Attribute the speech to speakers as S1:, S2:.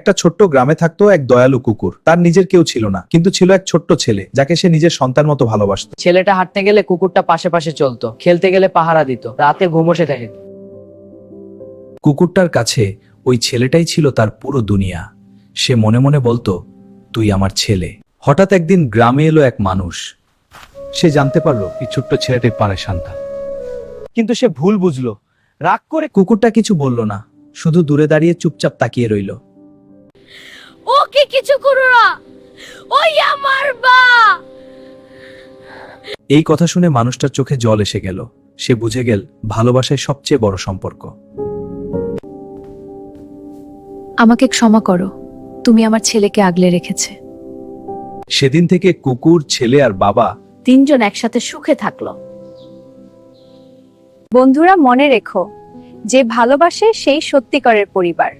S1: একটা ছোট্ট গ্রামে থাকতো এক দয়ালু কুকুর। তার নিজের কেউ ছিল না, কিন্তু ছিল এক ছোট্ট ছেলে যাকে সে নিজের সন্তান মতো ভালোবাসত।
S2: ছেলেটা হাঁটতে গেলে কুকুরটা পাশে পাশে চলতো, খেলতে গেলে পাহারা দিত, রাতে ঘুমোসে থাকে।
S1: কুকুরটার কাছে ওই ছেলেটাই ছিল তার পুরো দুনিয়া। সে মনে মনে বলতো, তুই আমার ছেলে। হঠাৎ একদিন গ্রামে এলো এক মানুষ। সে জানতে পারলো এই ছোট্ট ছেলেটির পারে সন্তান। কিন্তু সে ভুল বুঝলো। রাগ করে কুকুরটা কিছু বলল না, শুধু দূরে দাঁড়িয়ে চুপচাপ তাকিয়ে রইল।
S3: ওকে কিছু করো না, ওই আমার মা।
S1: এই কথা শুনে মানুষটার চোখে জল এসে গেল। সে বুঝে গেল ভালোবাসায় সবচেয়ে বড় সম্পর্ক।
S4: আমাকে ক্ষমা করো, তুমি আমার ছেলেকে আগলে রেখেছে।
S1: সেদিন থেকে কুকুর, ছেলে আর বাবা
S3: তিনজন একসাথে সুখে থাকলো।
S5: বন্ধুরা, মনে রেখো, যে ভালোবাসে সেই সত্যিকারের পরিবার।